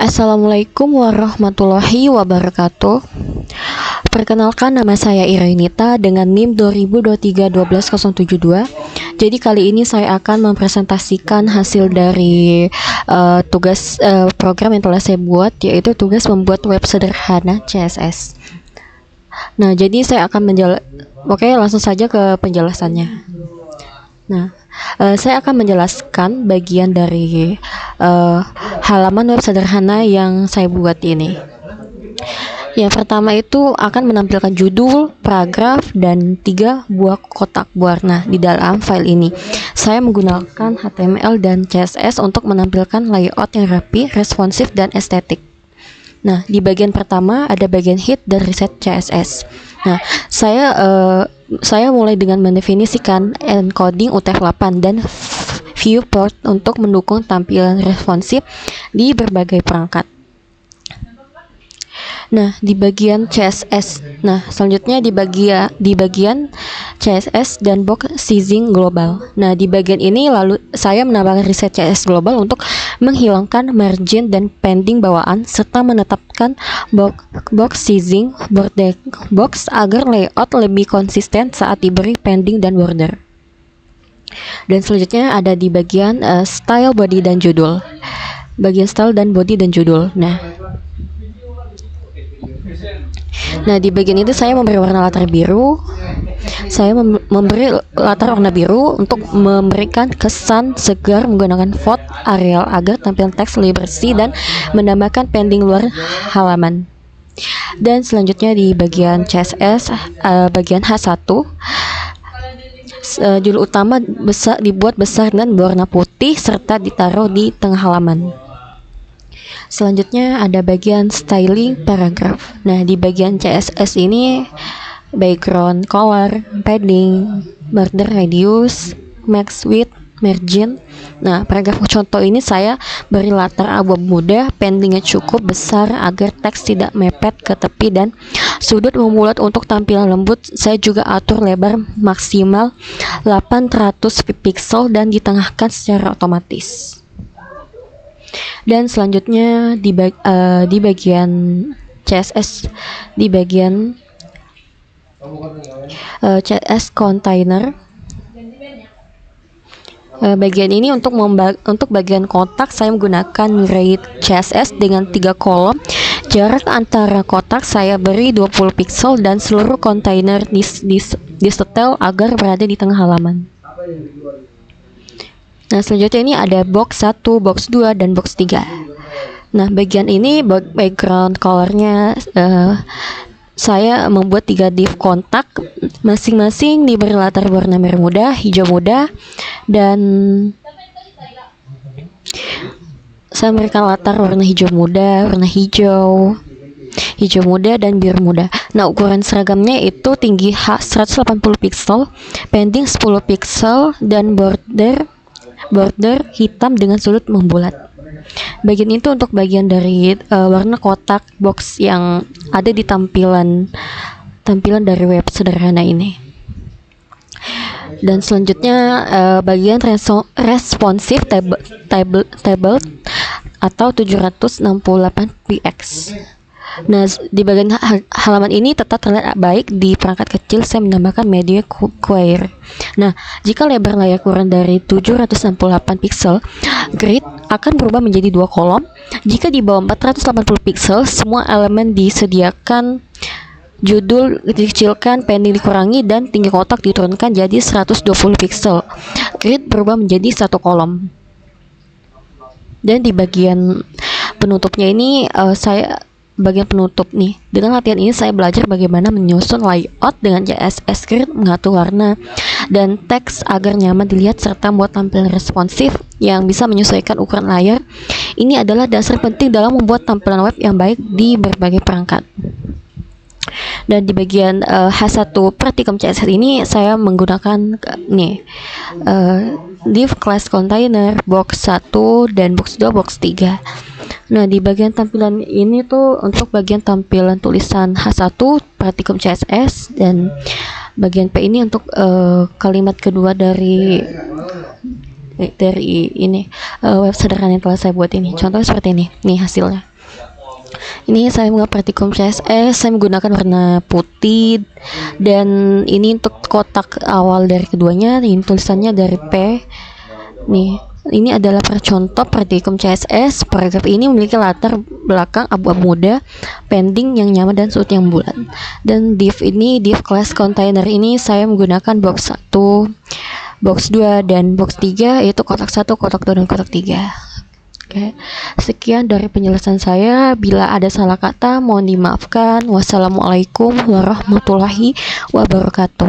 Assalamualaikum warahmatullahi wabarakatuh. Perkenalkan, nama saya Irainita dengan NIM 2023-12072. Jadi kali ini saya akan mempresentasikan hasil dari tugas program yang telah saya buat, yaitu tugas membuat web sederhana CSS. Nah, jadi saya akan Oke, langsung saja ke penjelasannya. Nah, saya akan menjelaskan bagian dari halaman web sederhana yang saya buat ini. Yang pertama itu akan menampilkan judul, paragraf, dan 3 buah kotak berwarna di dalam file ini. Saya menggunakan HTML dan CSS untuk menampilkan layout yang rapi, responsif, dan estetik. Nah, di bagian pertama ada bagian head dan reset CSS. Nah, saya mulai dengan mendefinisikan encoding UTF-8 dan viewport untuk mendukung tampilan responsif di berbagai perangkat. Nah, di bagian CSS. Nah, selanjutnya di bagian CSS dan box sizing global. Nah, di bagian ini lalu saya menambahkan reset CSS global untuk menghilangkan margin dan padding bawaan serta menetapkan box sizing border box agar layout lebih konsisten saat diberi padding dan border. Dan selanjutnya ada di bagian style, body, dan judul. Bagian style dan body dan judul. Nah, di bagian itu saya memberi warna latar biru. Saya memberi latar warna biru untuk memberikan kesan segar menggunakan font Arial agar tampilan teks lebih bersih dan menambahkan padding luar halaman. Dan selanjutnya di bagian CSS, bagian H1, judul utama dibuat besar dan berwarna putih serta ditaruh di tengah halaman. Selanjutnya ada bagian styling paragraf. Nah, di bagian CSS ini background color, padding, border radius, max width, margin. Nah, paragraf contoh ini saya beri latar abu-abu muda, paddingnya cukup besar agar teks tidak mepet ke tepi dan sudut membulat. Untuk tampilan lembut saya juga atur lebar maksimal 800 pixel dan ditengahkan secara otomatis. Dan selanjutnya di bagian CSS, di bagian CSS container, bagian ini untuk bagian kotak saya menggunakan grid CSS dengan 3 kolom. Jarak antara kotak saya beri 20 pixel dan seluruh kontainer disetel agar berada di tengah halaman. Nah, selanjutnya ini ada box 1, box 2, dan box 3. Nah, bagian ini background colornya saya membuat 3 div kontak, masing-masing diberi latar warna merah muda, hijau muda, dan saya memberikan latar warna hijau muda, warna hijau muda, dan biru muda. Nah, ukuran seragamnya itu tinggi 180 pixel, padding 10 pixel, dan border hitam dengan sudut membulat. Bagian itu untuk bagian dari warna kotak box yang ada di tampilan dari web sederhana ini. Dan selanjutnya bagian responsif table atau 768px. Nah, di bagian halaman ini tetap terlihat baik di perangkat kecil. Saya menambahkan media query. Nah, jika lebar layar kurang dari 768 pixel, grid akan berubah menjadi 2 kolom. Jika di bawah 480 pixel, semua elemen disediakan, judul dikecilkan, padding dikurangi, dan tinggi kotak diturunkan jadi 120 pixel. Grid berubah menjadi 1 kolom. Dan di bagian penutupnya ini bagian penutup nih. Dengan latihan ini saya belajar bagaimana menyusun layout dengan CSS grid, mengatur warna dan teks agar nyaman dilihat serta membuat tampilan responsif yang bisa menyesuaikan ukuran layar. Ini adalah dasar penting dalam membuat tampilan web yang baik di berbagai perangkat. Dan di bagian H1 praktikum CSS ini saya menggunakan div class container, box 1, dan box 2, box 3. Nah, di bagian tampilan ini tuh untuk bagian tampilan tulisan H1 praktikum CSS, dan bagian P ini untuk kalimat kedua dari ini web sederhana yang telah saya buat ini. Contohnya seperti ini, nih hasilnya. Ini saya praktikum CSS, saya menggunakan warna putih, dan ini untuk kotak awal dari keduanya, ini tulisannya dari P. Nih, ini adalah percontoh praktikum CSS. Paragraf ini memiliki latar belakang abu-abu muda, pending yang nyaman dan sudut yang bulat. Dan div class container ini saya menggunakan box 1, box 2, dan box 3, yaitu kotak 1, kotak 2, dan kotak 3. Oke, sekian dari penjelasan saya. Bila ada salah kata, mohon dimaafkan. Wassalamualaikum warahmatullahi wabarakatuh.